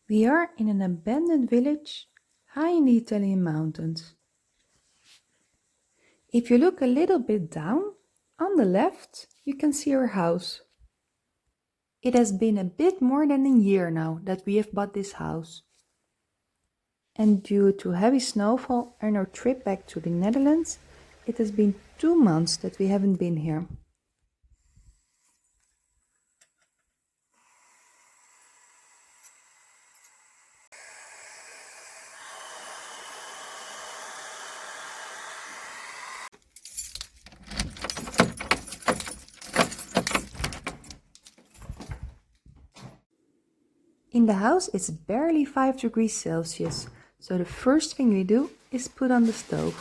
We are in an abandoned village high in the Italian mountains. If you look a little bit down, on the left, you can see our house. It has been a bit more than a year now that we have bought this house. And due to heavy snowfall and our trip back to the Netherlands, it has been 2 months that we haven't been here. In the house it's barely 5 degrees Celsius, so the first thing we do is put on the stove.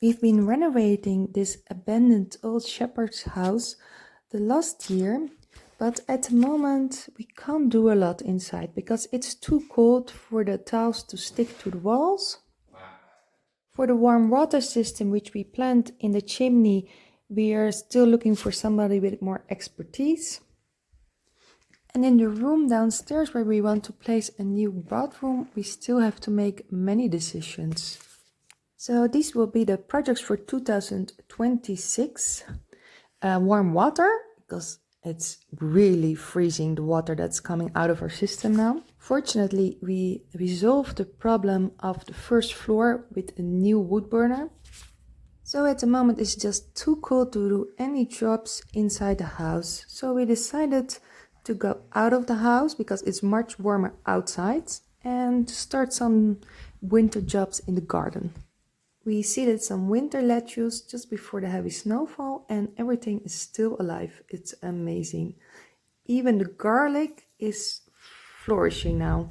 We've been renovating this abandoned old shepherd's house the last year, but at the moment we can't do a lot inside because it's too cold for the tiles to stick to the walls. For the warm water system which we planned in the chimney, we are still looking for somebody with more expertise. And in the room downstairs where we want to place a new bathroom, we still have to make many decisions. So these will be the projects for 2026. Warm water, because it's really freezing, the water that's coming out of our system now. Fortunately, we resolved the problem of the first floor with a new wood burner. So at the moment it's just too cold to do any jobs inside the house. So we decided to go out of the house because it's much warmer outside and start some winter jobs in the garden. We seeded some winter lettuce just before the heavy snowfall and everything is still alive. It's amazing. Even the garlic is flourishing now.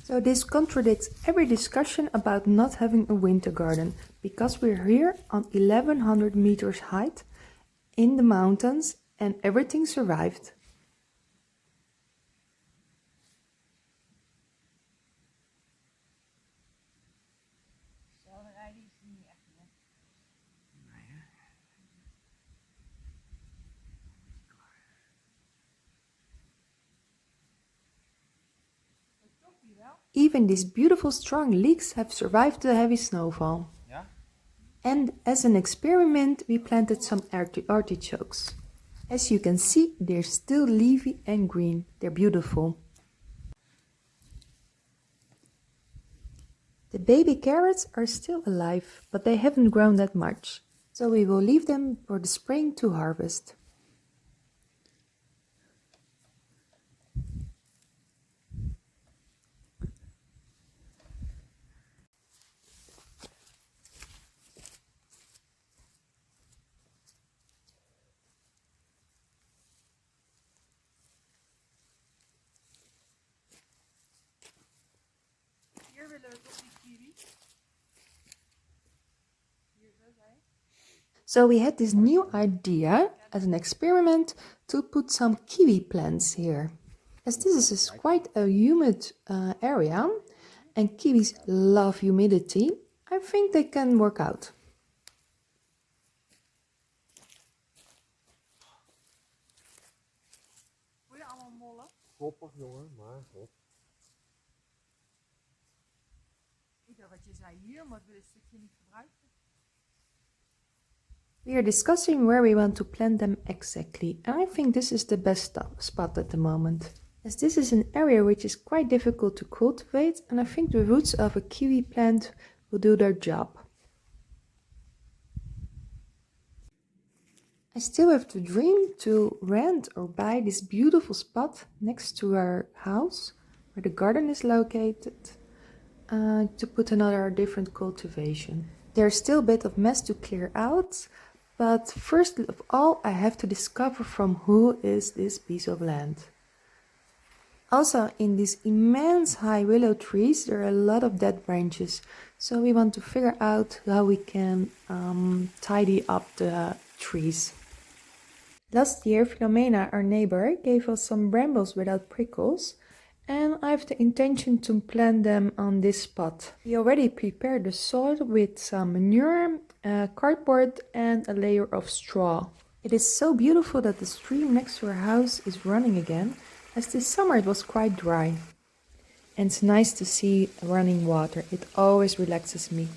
So this contradicts every discussion about not having a winter garden because we're here on 1100 meters height in the mountains and everything survived. Even these beautiful strong leeks have survived the heavy snowfall. And as an experiment, we planted some artichokes. As you can see, they're still leafy and green. They're beautiful. The baby carrots are still alive, but they haven't grown that much. So we will leave them for the spring to harvest. Hier willen we toch die kiwi. Hier zo zijn. So we had this new idea as an experiment to put some kiwi plants here. As this is quite a humid area and kiwis love humidity, I think they can work out. Wil je allemaal mollen? Koppig jongen, maar goed. Ik dacht dat je zei hier, maar ik wil een stukje niet gebruiken. We are discussing where we want to plant them exactly, and I think this is the best spot at the moment. As this is an area which is quite difficult to cultivate, and I think the roots of a kiwi plant will do their job. I still have the dream to rent or buy this beautiful spot next to our house, where the garden is located, to put another different cultivation. There's still a bit of mess to clear out, But first of all, I have to discover from who is this piece of land. Also, in these immense high willow trees, there are a lot of dead branches. So we want to figure out how we can tidy up the trees. Last year, Philomena, our neighbor, gave us some brambles without prickles, and I have the intention to plant them on this spot. We already prepared the soil with some manure, cardboard, and a layer of straw. It is so beautiful that the stream next to our house is running again, as this summer it was quite dry. And it's nice to see running water, it always relaxes me.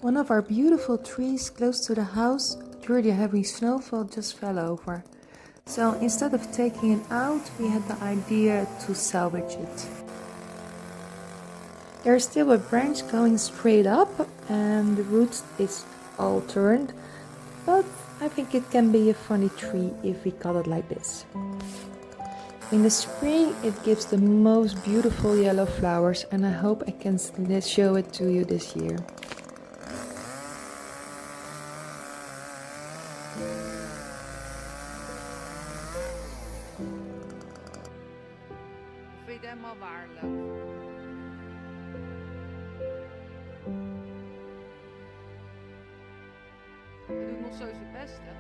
One of our beautiful trees close to the house during the heavy snowfall just fell over. So instead of taking it out, we had the idea to salvage it. There's still a branch going straight up and the root is all turned, but I think it can be a funny tree if we cut it like this. In the spring it gives the most beautiful yellow flowers and I hope I can show it to you this year. Vind je het helemaal waardeloos? Hij doet nog zo zijn best, hè?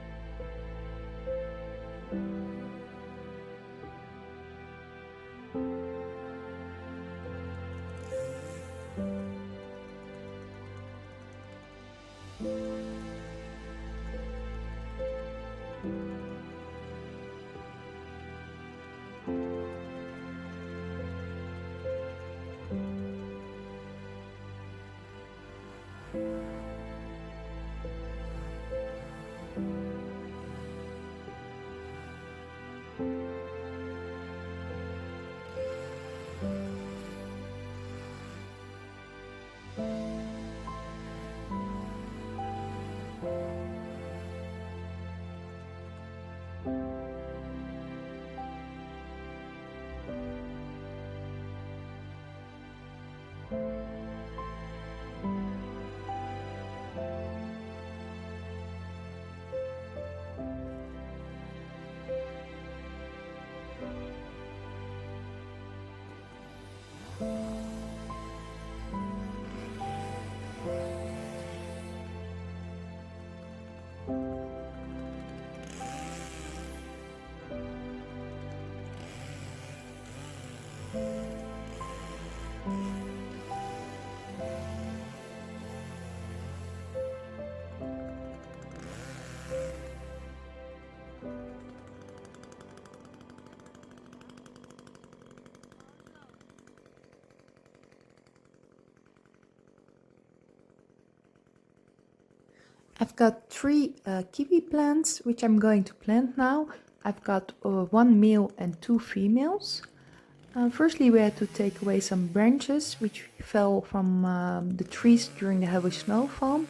I've got 3 kiwi plants which I'm going to plant now. I've got 1 male and 2 females. Firstly, we had to take away some branches which fell from the trees during the heavy snowfall.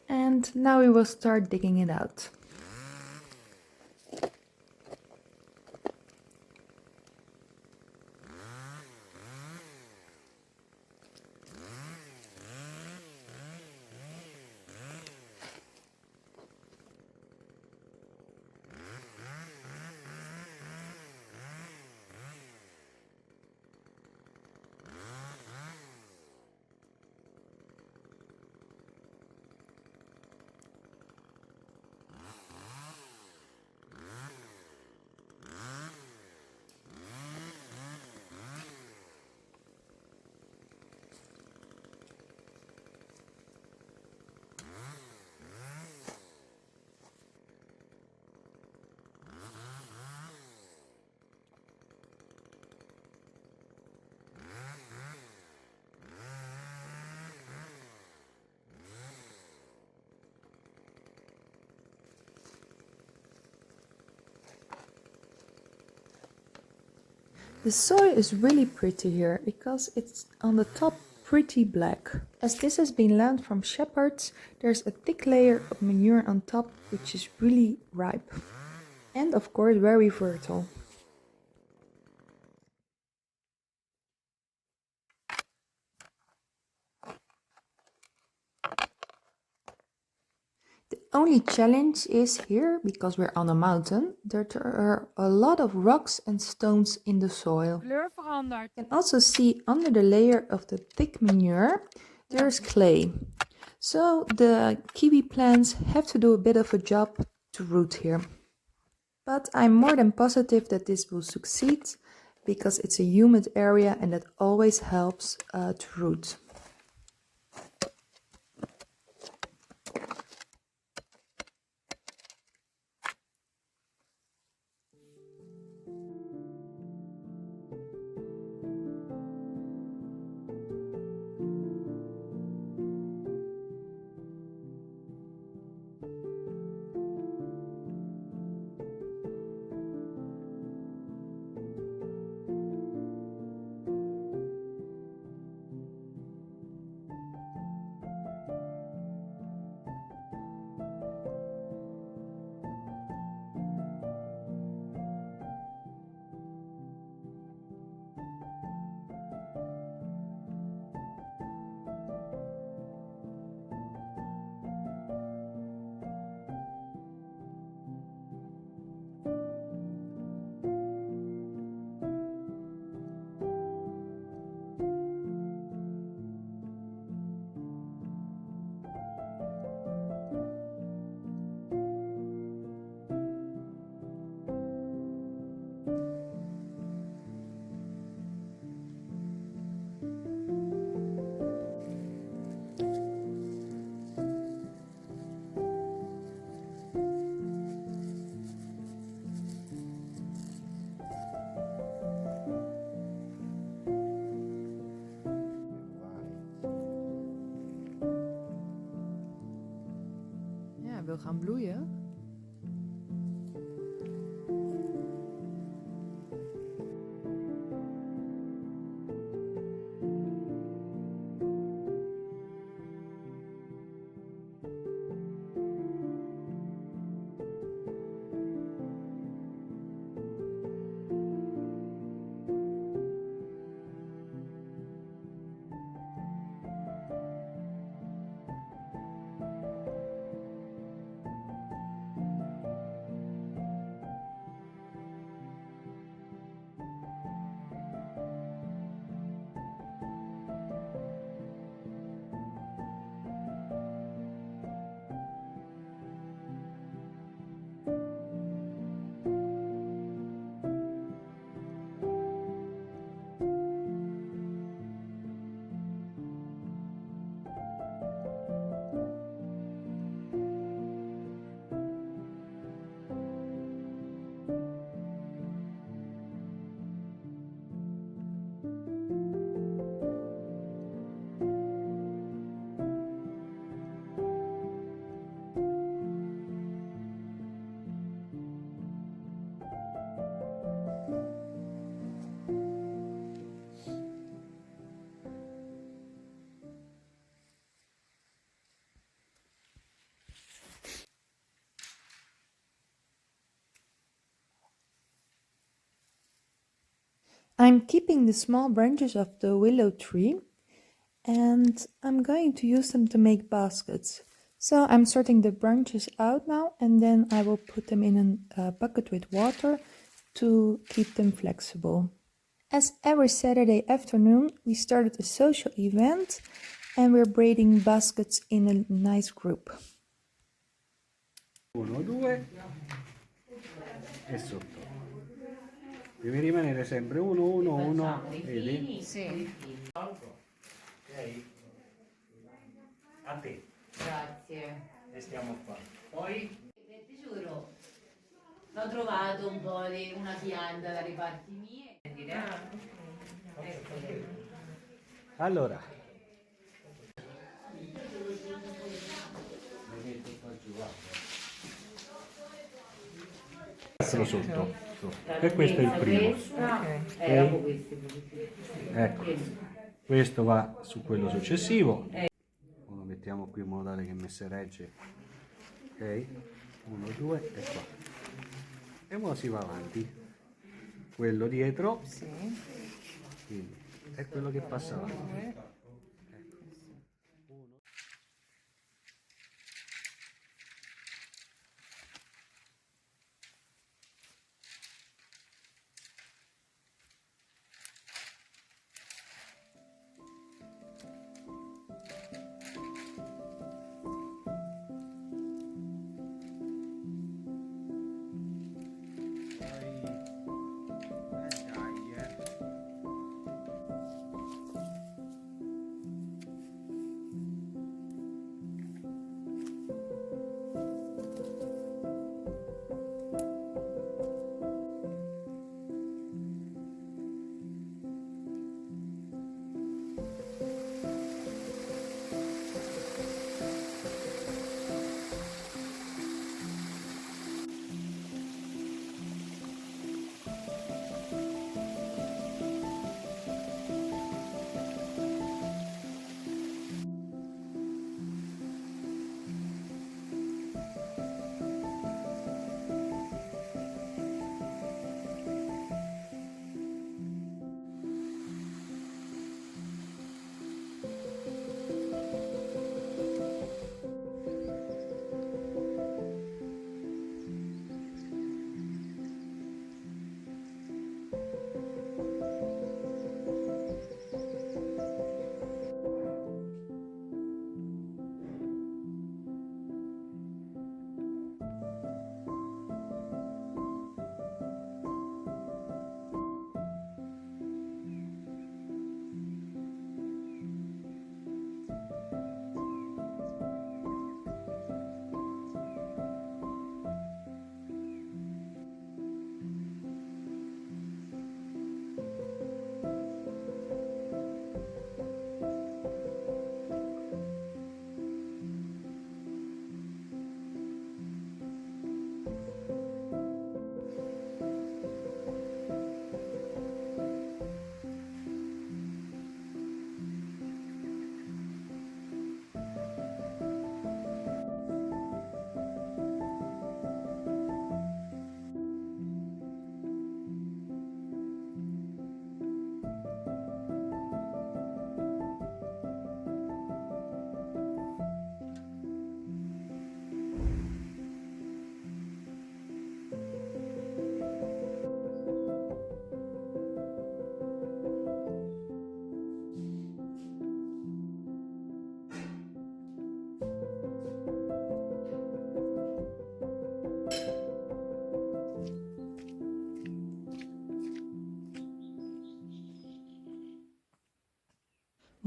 And now we will start digging it out. The soil is really pretty here because it's on the top pretty black. As this has been learned from shepherds, there's a thick layer of manure on top which is really ripe. And of course very fertile. The only challenge is here, because we're on a mountain, that there are a lot of rocks and stones in the soil. Kleur veranderd. You can also see under the layer of the thick manure, there's clay. So the kiwi plants have to do a bit of a job to root here. But I'm more than positive that this will succeed, because it's a humid area and that always helps to root. Ja, hij wil gaan bloeien. I'm keeping the small branches of the willow tree and I'm going to use them to make baskets. So I'm sorting the branches out now, and then I will put them in a bucket with water to keep them flexible. As every Saturday afternoon, we started a social event and we're braiding baskets in a nice group. 1, 2 e sotto. Devi rimanere sempre 1, 1, 1, vedi? Sì. A te, Grazie. e stiamo qua. Poi Ti giuro, l'ho trovato un po' di una pianta dalle parti mie. Allora. Sotto. E questo è il primo. Questa, dopo questi. Ecco. Questo va su quello successivo. Lo mettiamo qui in modo tale che mi si regge. Ok? 1, 2 e qua. E ora si va avanti. Quello dietro, Sì. quindi è quello che passa avanti. Due.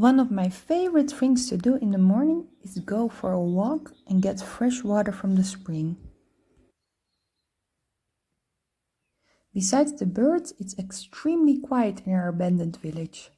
One of my favorite things to do in the morning is go for a walk and get fresh water from the spring. Besides the birds, it's extremely quiet in our abandoned village.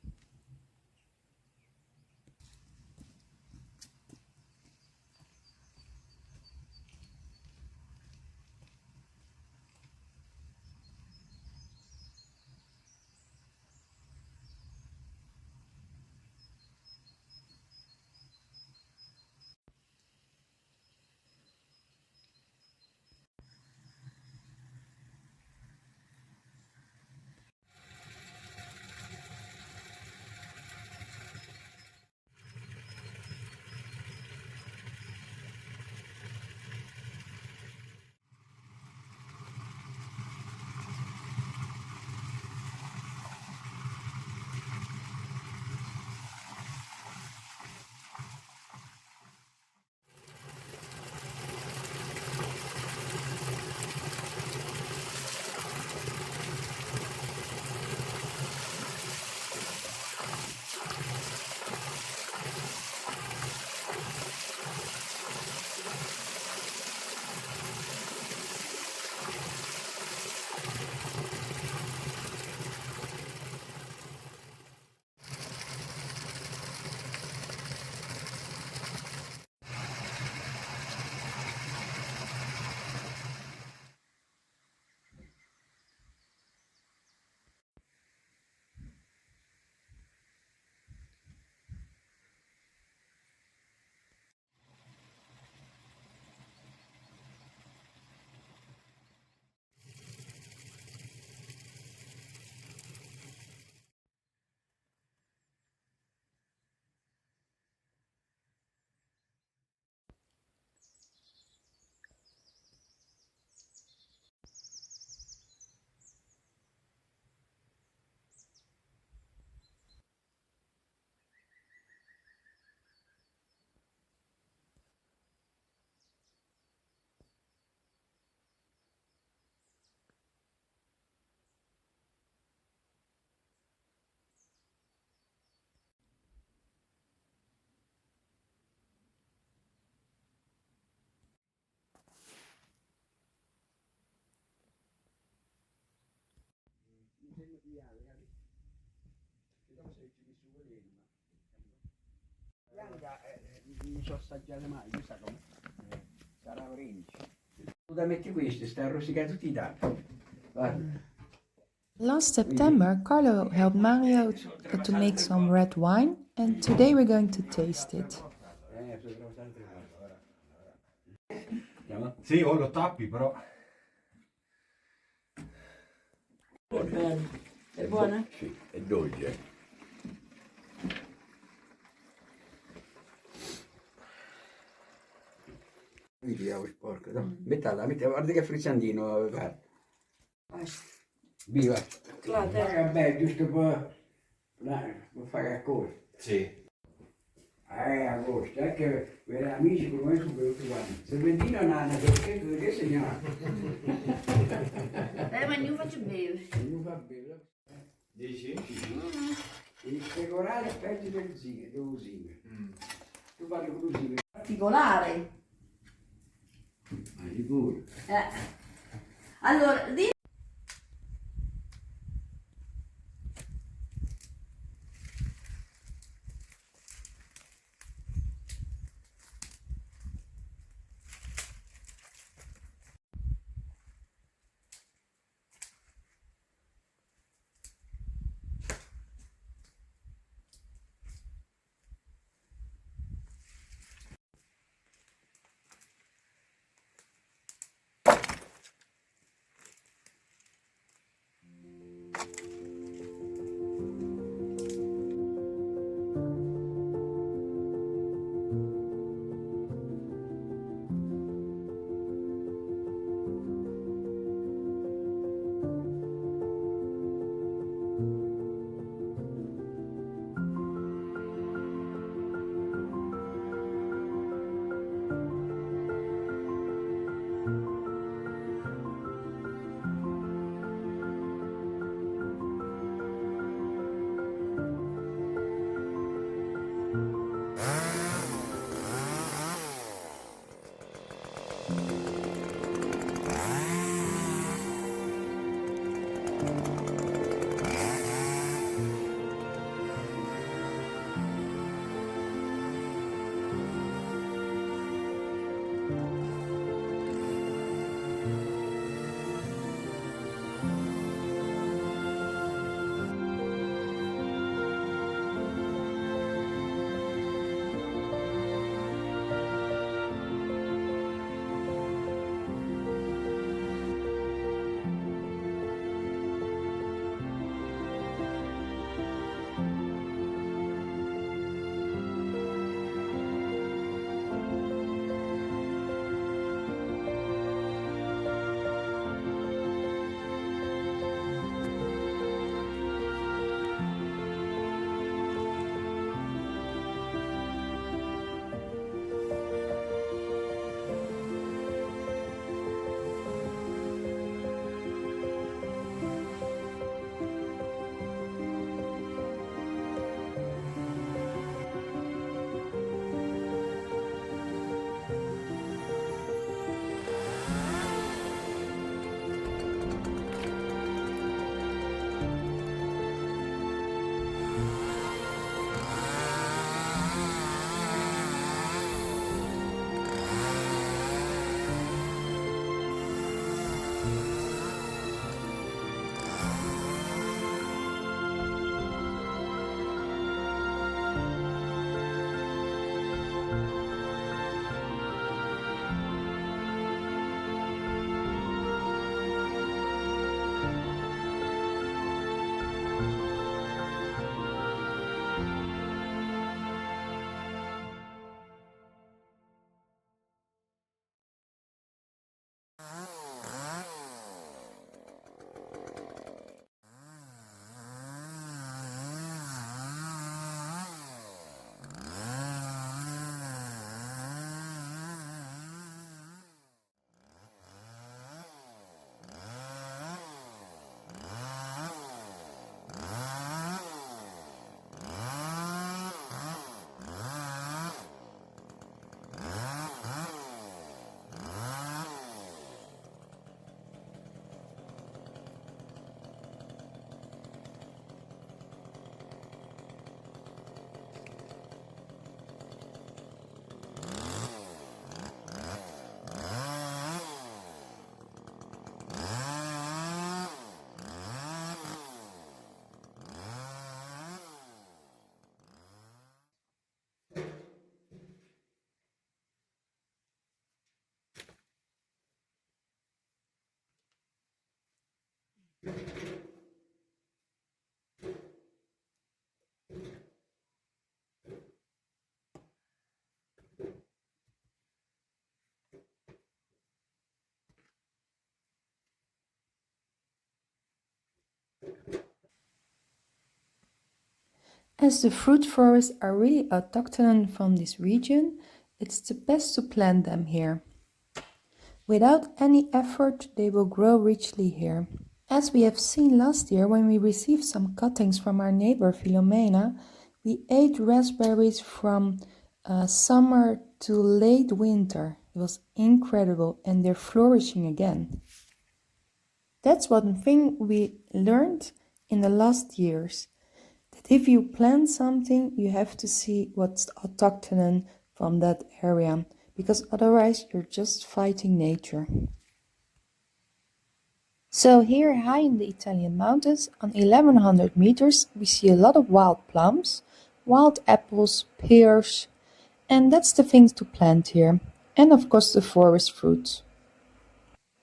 Non so assaggiare mai, questa come? Sarà orange. Tu da metti questi, stai arrossicando tutti i dati. Guarda. Last September, Carlo helped Mario to make some red wine, and today we're going to taste it. Sì, o lo tappi però. È buona? Sì, è dolce. Vediamo sporco, no? Mettala, guarda che frizzandino, guarda. Viva! Vabbè, giusto per fare a cosa. Sì. Agosto, che per amici come me sono venuti qua. Se vendino nana, perché tu che segnala? Ma io faccio bene. Non fa bello. Dici? Il pecorale è peggio dello zingaro. Tu parli con lo zingaro. Particolare. Ma sicuro. Allora, di As the fruit forests are really autochthon from this region, it's the best to plant them here. Without any effort, they will grow richly here. As we have seen last year when we received some cuttings from our neighbor Philomena, we ate raspberries from summer to late winter. It was incredible and they're flourishing again. That's one thing we learned in the last years. That if you plant something, you have to see what's autochthon from that area, because otherwise you're just fighting nature. So here high in the Italian mountains, on 1100 meters, we see a lot of wild plums, wild apples, pears, and that's the things to plant here. And of course the forest fruits.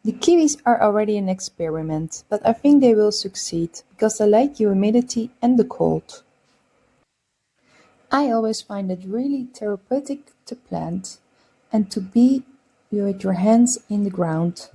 The kiwis are already an experiment, but I think they will succeed, because they like humidity and the cold. I always find it really therapeutic to plant and to be with your hands in the ground.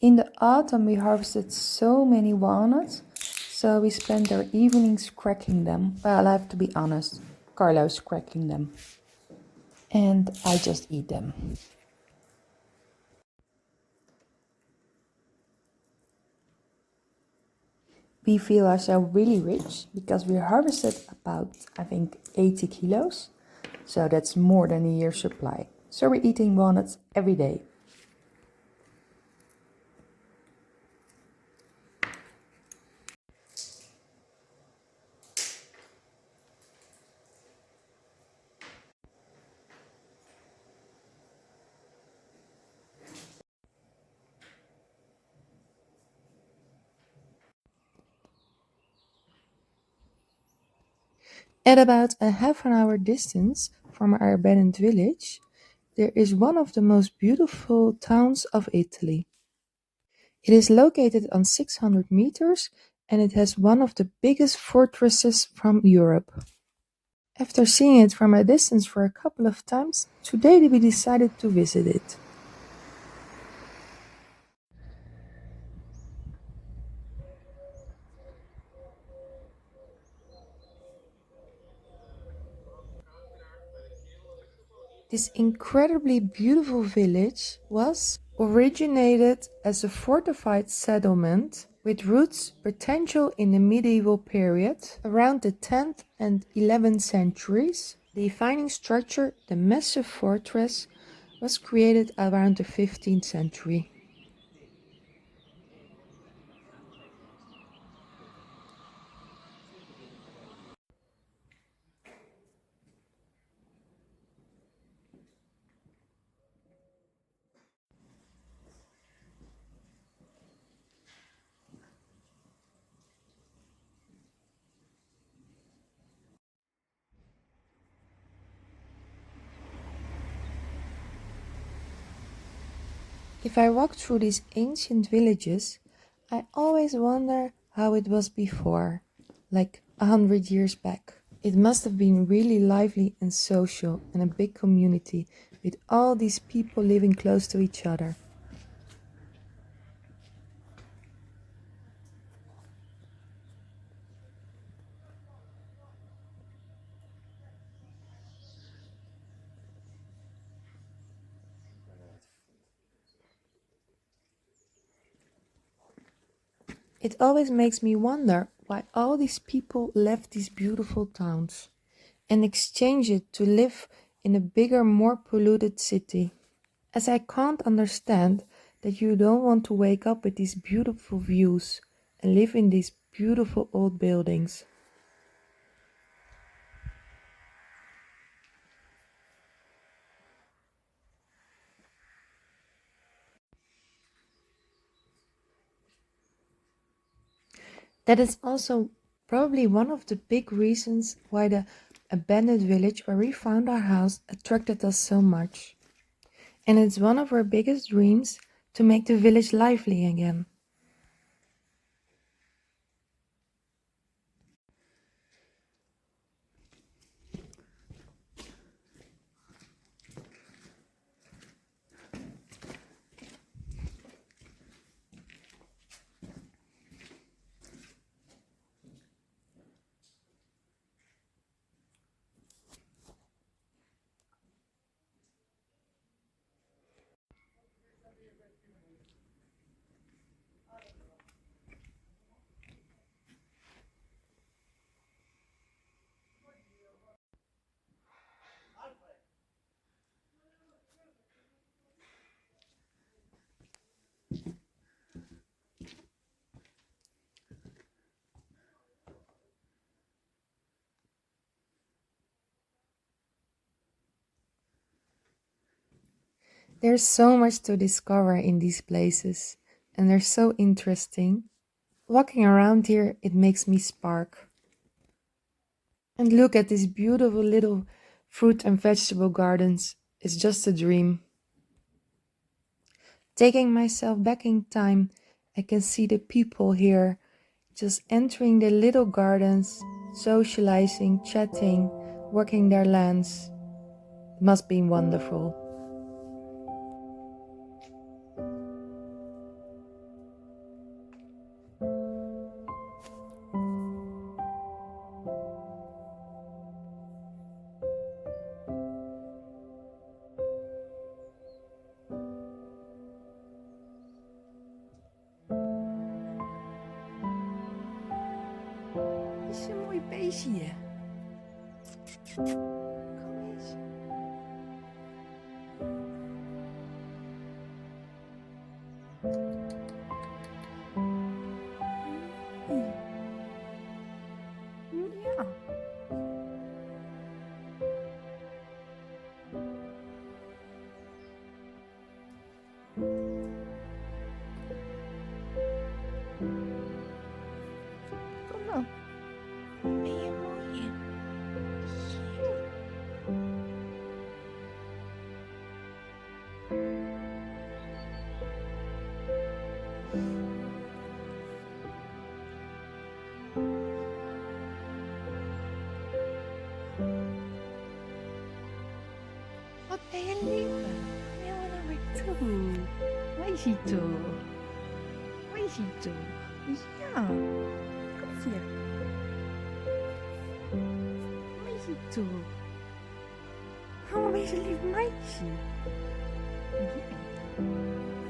In the autumn we harvested so many walnuts, so we spent our evenings cracking them. Well, I have to be honest, Carlos cracking them. And I just eat them. We feel ourselves really rich because we harvested about, I think, 80 kilos. So that's more than a year's supply. So we're eating walnuts every day. At about a half an hour distance from our abandoned village, there is one of the most beautiful towns of Italy. It is located on 600 meters and it has one of the biggest fortresses from Europe. After seeing it from a distance for a couple of times, today we decided to visit it. This incredibly beautiful village was originated as a fortified settlement with roots potential in the medieval period around the 10th and 11th centuries. The defining structure, the massive fortress, was created around the 15th century. If I walk through these ancient villages, I always wonder how it was before, like 100 years back. It must have been really lively and social and a big community with all these people living close to each other. It always makes me wonder why all these people left these beautiful towns and exchanged it to live in a bigger, more polluted city. As I can't understand that you don't want to wake up with these beautiful views and live in these beautiful old buildings. That is also probably one of the big reasons why the abandoned village where we found our house attracted us so much. And it's one of our biggest dreams to make the village lively again. There's so much to discover in these places, and they're so interesting. Walking around here, it makes me spark. And look at these beautiful little fruit and vegetable gardens. It's just a dream. Taking myself back in time, I can see the people here just entering the little gardens, socializing, chatting, working their lands. It must be wonderful. Is een mooi beestje. Kom eens. Ja. Kom dan. Ben je mooi? Ja. Wat ben je lief? Kom je maar naar mij toe. Weesie toe. Weesie toe. Ja. Kom hier. Weesie toe. Oh, wees een lief meisje. Ja.